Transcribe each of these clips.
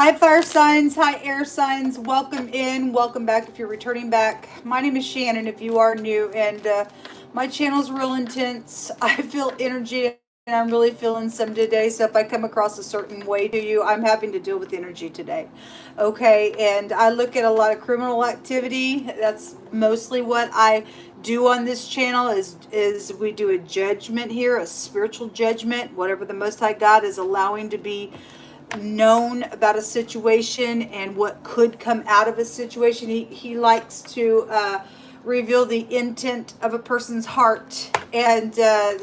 Hi, fire signs. Hi, air signs. Welcome in. Welcome back if you're returning back. My name is Shannon if you are new, and my channel's real intense. I feel energy, and I'm really feeling some today. So if I come across a certain way to you, I'm having to deal with energy today. Okay, and I look at a lot of criminal activity. That's mostly what I do on this channel is we do a judgment here, a spiritual judgment, whatever the Most High God is allowing to be known about a situation and what could come out of a situation. He likes to reveal the intent of a person's heart, and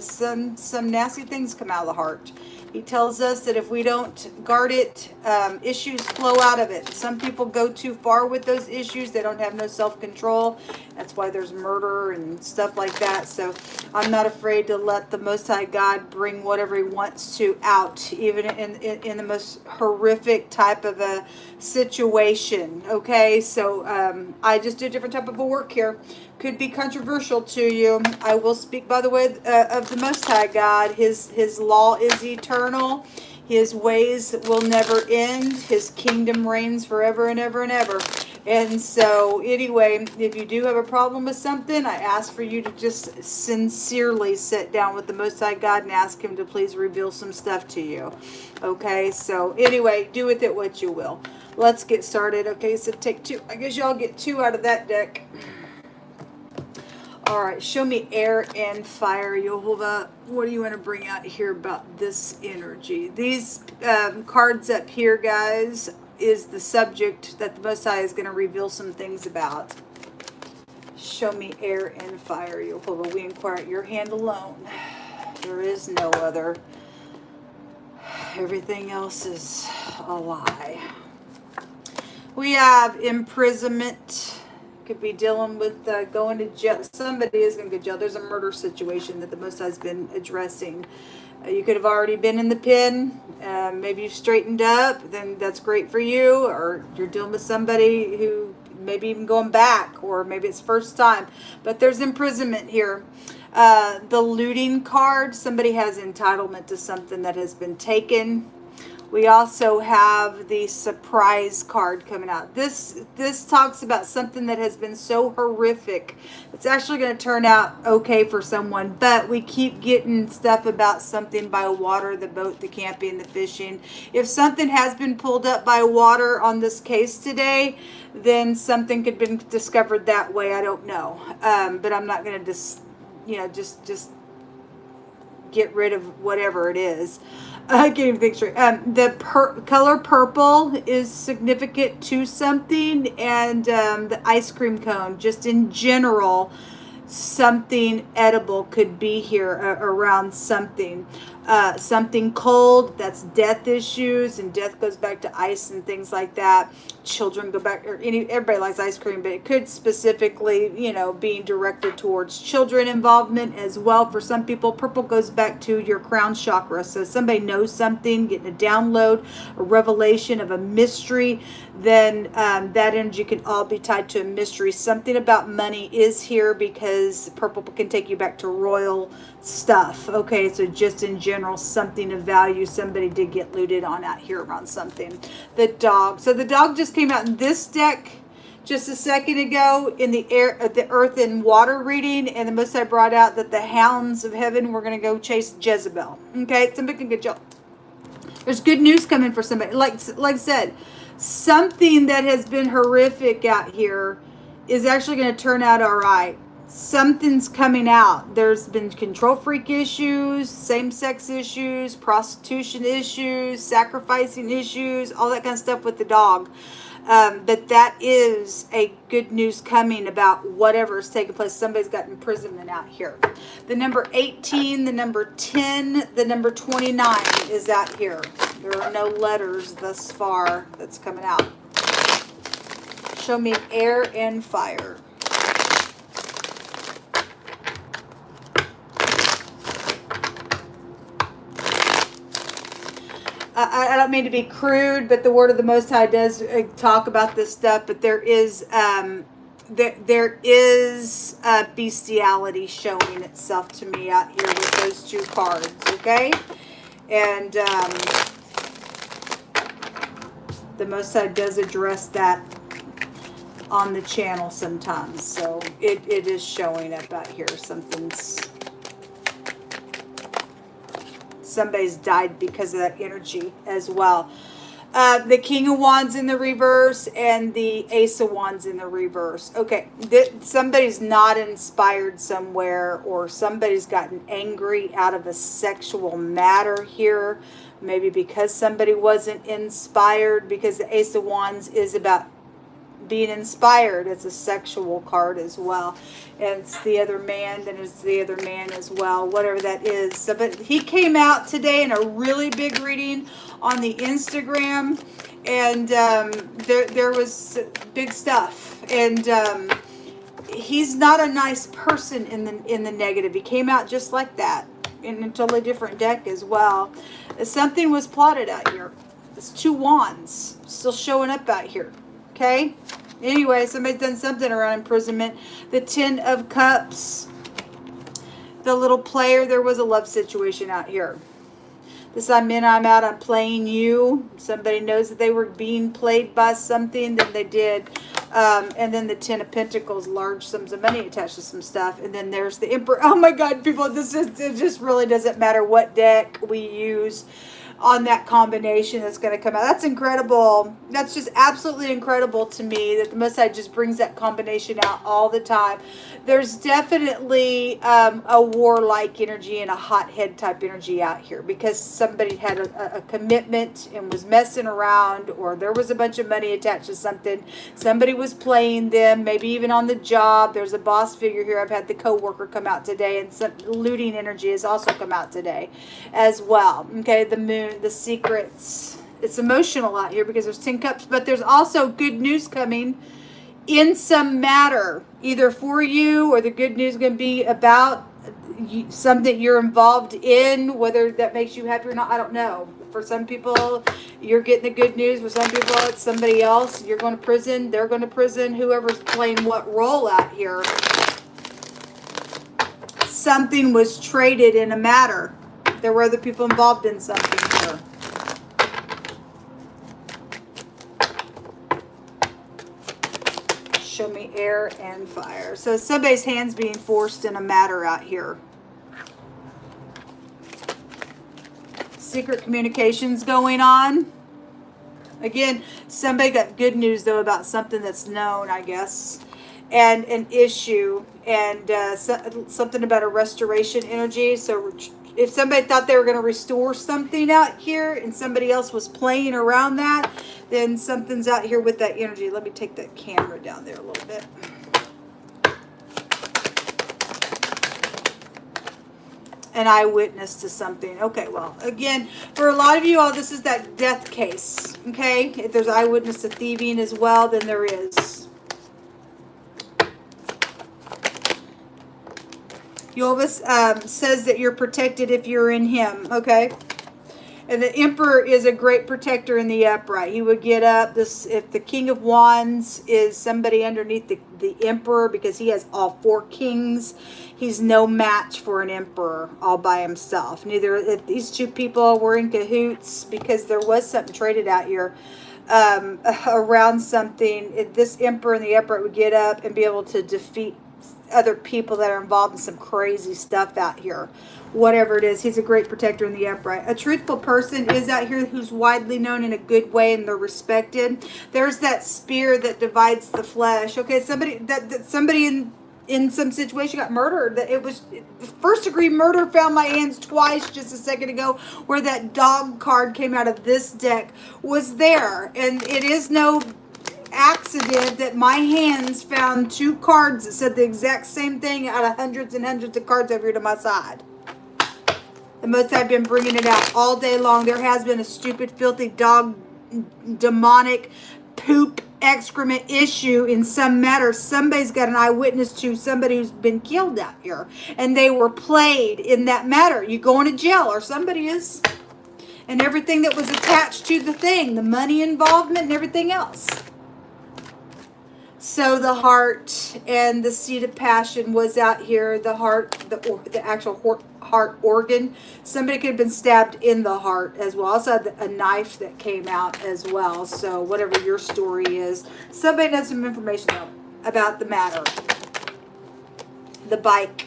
some nasty things come out of the heart. He tells us that if we don't guard it, issues flow out of it. Some people go too far with those issues. They don't have no self-control. That's why there's murder and stuff like that. So I'm not afraid to let the Most High God bring whatever He wants to out, even in the most horrific type of a situation. Okay, so I just do a different type of a work here. Could be controversial to you. I will speak by the way of the Most High God. His law is eternal. His ways will never end. His kingdom reigns forever and ever and ever. And so anyway, if you do have a problem with something, I ask for you to just sincerely sit down with the Most High God and ask Him to please reveal some stuff to you. Okay, so anyway, do with it what you will. Let's get started. Okay, so take two. I guess y'all get two out of that deck. All right, show me air and fire, Yehovah. What do you want to bring out here about this energy? These cards up here, guys, is the subject that the Most High is going to reveal some things about. Show me air and fire, Yehovah. We inquire at your hand alone. There is no other. Everything else is a lie. We have imprisonment. Could be dealing with going to jail. Somebody is going to go to jail. There's a murder situation that the Most High has been addressing. You could have already been in the pen. Maybe you've straightened up. Then that's great for you. Or you're dealing with somebody who maybe even going back. Or maybe it's first time. But there's imprisonment here. The looting card. Somebody has entitlement to something that has been taken. We also have the surprise card coming out. This talks about something that has been so horrific. It's actually going to turn out okay for someone, but we keep getting stuff about something by water, the boat, the camping, the fishing. If something has been pulled up by water on this case today, then something could have been discovered that way. I don't know. But I'm not going to just get rid of whatever it is. I can't even think straight. The color purple is significant to something, and the ice cream cone, just in general, something edible could be here around something. Something cold, that's death issues, and death goes back to ice and things like that. Children go back, or everybody likes ice cream, but it could specifically, being directed towards children involvement as well. For some people, purple goes back to your crown chakra. So somebody knows something, getting a download, a revelation of a mystery, then that energy can all be tied to a mystery. Something about money is here because purple can take you back to royal stuff. Okay, so just in general, something of value. Somebody did get looted on out here around something. The dog. So the dog just came out in this deck just a second ago in the earth and water reading, and the Most High brought out that the hounds of heaven were going to go chase Jezebel. Okay, somebody can get you. There's good news coming for somebody. Like I said, something that has been horrific out here is actually going to turn out all right. Something's coming out. There's been control freak issues, same-sex issues, prostitution issues, sacrificing issues, all that kind of stuff with the dog. But that is a good news coming about whatever is taking place. Somebody's got imprisonment out here. The number 18, the number 10, the number 29 is out here. There are no letters thus far that's coming out. Show me air and fire. I don't mean to be crude, but the word of the Most High does talk about this stuff. But there is bestiality showing itself to me out here with those two cards. Okay, and The Most High does address that on the channel sometimes. So it is showing up out here. Somebody's died because of that energy as well. The King of Wands in the reverse and the Ace of Wands in the reverse. Okay, somebody's not inspired somewhere, or somebody's gotten angry out of a sexual matter here. Maybe because somebody wasn't inspired, because the Ace of Wands is about being inspired. It's a sexual card as well. And it's the other man, then it's the other man as well, whatever that is. So, but he came out today in a really big reading on the Instagram, and there was big stuff. And he's not a nice person in the negative. He came out just like that in a totally different deck as well. Something was plotted out here. It's 2 wands still showing up out here. Okay. Anyway, somebody's done something around imprisonment. The 10 of Cups. The little player. There was a love situation out here. This I'm in, I'm out, I'm playing you. Somebody knows that they were being played by something. Then they did. And then the 10 of Pentacles. Large sums of money attached to some stuff. And then there's the Emperor. Oh my God, people. It just really doesn't matter what deck we use on that combination that's going to come out. That's incredible. That's just absolutely incredible to me that the Most High just brings that combination out all the time. There's definitely a warlike energy and a hothead type energy out here, because somebody had a commitment and was messing around, or there was a bunch of money attached to something. Somebody was playing them, maybe even on the job. There's a boss figure here. I've had the co-worker come out today, and some looting energy has also come out today as well. Okay, the moon, the secrets. It's emotional out here because there's 10 cups, but there's also good news coming in some matter, either for you, or the good news is going to be about something you're involved in, whether that makes you happy or not, I don't know. For some people, you're getting the good news. For some people, it's somebody else. You're going to prison, they're going to prison, whoever's playing what role out here. Something was traded in a matter. There were other people involved in something here. Show me air and fire. So somebody's hands being forced in a matter out here. Secret communications going on. Again, somebody got good news though about something that's known, I guess. And an issue, and something about a restoration energy. So if somebody thought they were going to restore something out here and somebody else was playing around that, then something's out here with that energy. Let me take that camera down there a little bit. An eyewitness to something. Okay, well, again, for a lot of you all, this is that death case. Okay, if there's eyewitness to thieving as well, then there is. Yovis says that you're protected if you're in him, okay? And the Emperor is a great protector in the upright. He would get up. If the King of Wands is somebody underneath the Emperor, because he has all 4 kings, he's no match for an Emperor all by himself. Neither if these 2 people were in cahoots, because there was something traded out here around something. This Emperor in the upright would get up and be able to defeat other people that are involved in some crazy stuff out here. Whatever it is, he's a great protector in the upright. A truthful person is out here who's widely known in a good way, and they're respected. There's that spear that divides the flesh. Okay, somebody in some situation got murdered. That it was first degree murder. Found my hands twice just a second ago, where that dog card came out of this deck was there, and it is no accident that my hands found 2 cards that said the exact same thing out of hundreds and hundreds of cards over here to my side. The Most I've been bringing it out all day long. There has been a stupid, filthy, dog, demonic, poop, excrement issue in some matter. Somebody's got an eyewitness to somebody who's been killed out here, and they were played in that matter. You going to jail, or somebody is. And everything that was attached to the thing, the money involvement and everything else. So the heart and the seat of passion was out here. The heart, the actual heart organ. Somebody could have been stabbed in the heart as well. Also had a knife that came out as well. So whatever your story is, somebody knows some information about the matter. The bike.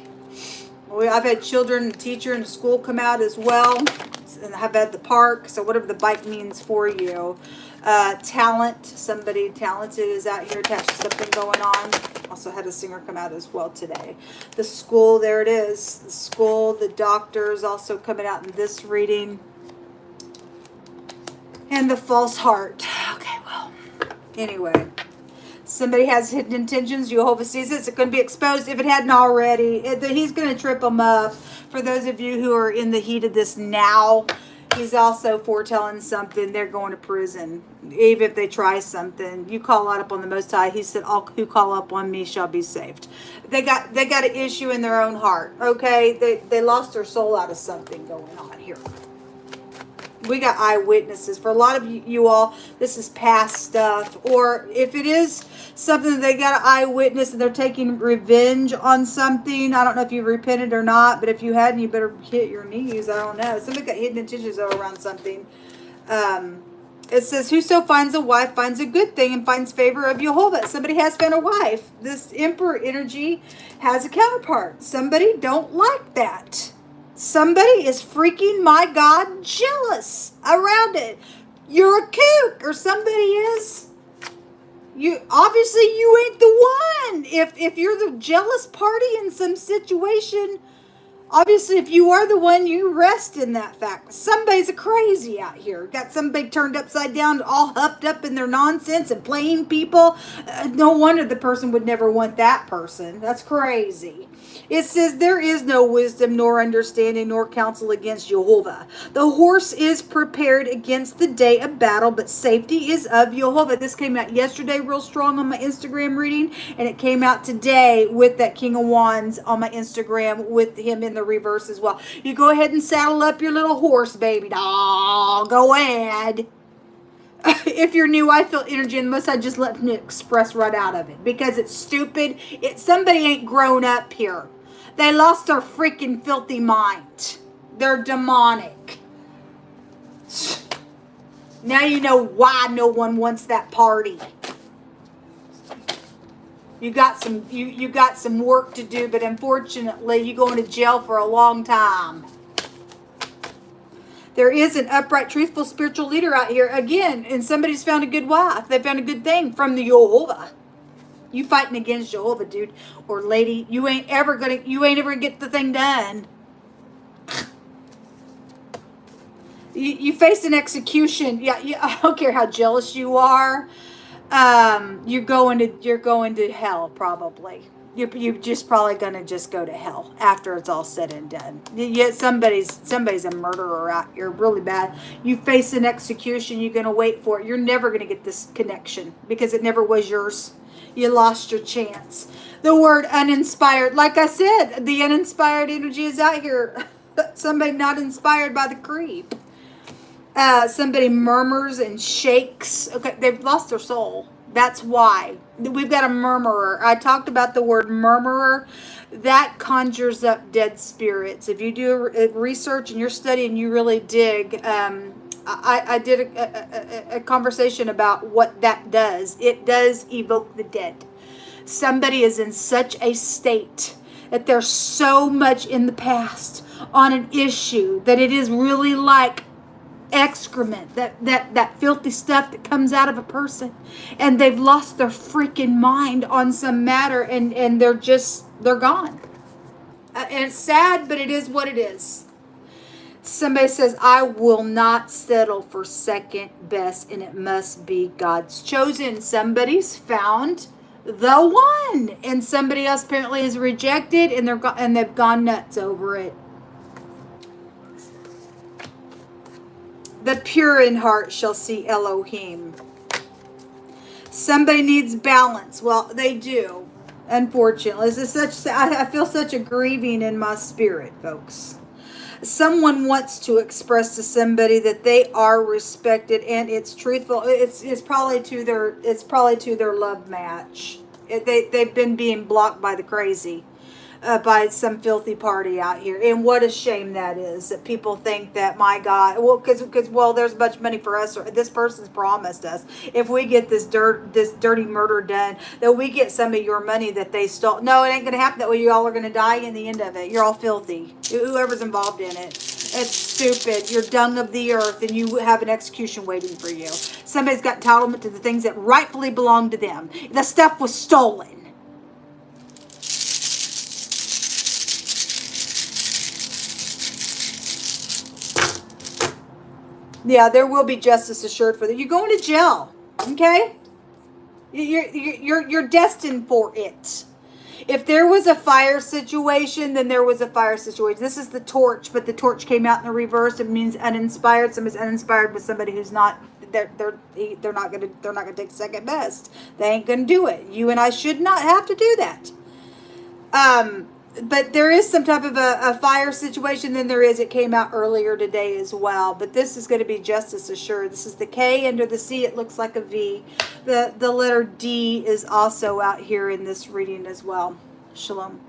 I've had children, a teacher, and a school come out as well, and I've had the park. So whatever the bike means for you. Talent. Somebody talented is out here attached to something going on. Also had a singer come out as well today. The school, there it is. The school, the doctors also coming out in this reading. And the false heart. Okay, well, anyway. Somebody has hidden intentions. Jehovah sees it. It's going to be exposed if it hadn't already. He's going to trip them up. For those of you who are in the heat of this now, he's also foretelling something. They're going to prison. Even if they try something. You call out upon the Most High. He said, all who call up on me shall be saved. They got an issue in their own heart. Okay? They lost their soul out of something going on here. We got eyewitnesses. For a lot of you all, this is past stuff. Or if it is something that they got an eyewitness and they're taking revenge on something. I don't know if you repented or not, but if you hadn't, you better hit your knees. I don't know. Somebody got hidden intentions around something. It says, whoso finds a wife finds a good thing and finds favor of Jehovah. Somebody has found a wife. This emperor energy has a counterpart. Somebody don't like that. Somebody is freaking, my God, jealous around it. You're a kook, or somebody is. Obviously you ain't the one. If you're the jealous party in some situation, obviously if you are the one, you rest in that fact. Somebody's a crazy out here. Got somebody turned upside down, all huffed up in their nonsense and playing people. No wonder the person would never want that person. That's crazy. It says, there is no wisdom, nor understanding, nor counsel against Jehovah. The horse is prepared against the day of battle, but safety is of Jehovah. This came out yesterday real strong on my Instagram reading, and it came out today with that King of Wands on my Instagram with him in the reverse as well. You go ahead and saddle up your little horse, baby doll. Go ahead. If you're new, I feel energy, and most I just let me express right out of it because it's stupid. Somebody ain't grown up here. They lost their freaking filthy mind. They're demonic. Now you know why no one wants that party. You got some work to do, but unfortunately, you're going to jail for a long time. There is an upright, truthful, spiritual leader out here again, and somebody's found a good wife. They found a good thing from the Jehovah. You fighting against Jehovah, dude or lady. You ain't ever gonna get the thing done. You face an execution. Yeah, I don't care how jealous you are. You're going to hell probably. You're just probably gonna just go to hell after it's all said and done. Yeah, somebody's a murderer out here, really bad. You face an execution. You're gonna wait for it. You're never gonna get this connection because it never was yours. You lost your chance. The word uninspired, like I said, the uninspired energy is out here. Somebody not inspired by the creep. Somebody murmurs and shakes. Okay, they've lost their soul. That's why. We've got a murmurer. I talked about the word murmurer. That conjures up dead spirits. If you do research and you're studying, you really dig. I did a conversation about what that does. It does evoke the dead. Somebody is in such a state that there's so much in the past on an issue that it is really like excrement, that filthy stuff that comes out of a person, and they've lost their freaking mind on some matter, and they're gone. And it's sad, but it is what it is. Somebody says, I will not settle for second best, and it must be God's chosen. Somebody's found the one, and somebody else apparently is rejected, and they've gone nuts over it. The pure in heart shall see Elohim. Somebody needs balance. Well, they do. Unfortunately, I feel such a grieving in my spirit, folks. Someone wants to express to somebody that they are respected, and it's truthful. It's probably to their love match. They've been being blocked by the crazy. by some filthy party out here. And what a shame that is, that people think that, my God, well, because well, there's much money for us, or this person's promised us, if we get this dirty murder done, that we get some of your money that they stole. No, it ain't going to happen that way. You all are going to die in the end of it. You're all filthy, whoever's involved in it. It's stupid. You're dung of the earth, and you have an execution waiting for you. Somebody's got entitlement to the things that rightfully belong to them. The stuff was stolen. Yeah, there will be justice assured for that. You're going to jail, okay? You're destined for it. If there was a fire situation, then there was a fire situation. This is the torch, but the torch came out in the reverse. It means uninspired. Somebody's uninspired with somebody who's not. They're not gonna take second best. They ain't gonna do it. You and I should not have to do that. But there is some type of a fire situation. Then there is. It came out earlier today as well. But this is going to be justice assured. This is the K under the C. It looks like a V. The letter D is also out here in this reading as well. Shalom.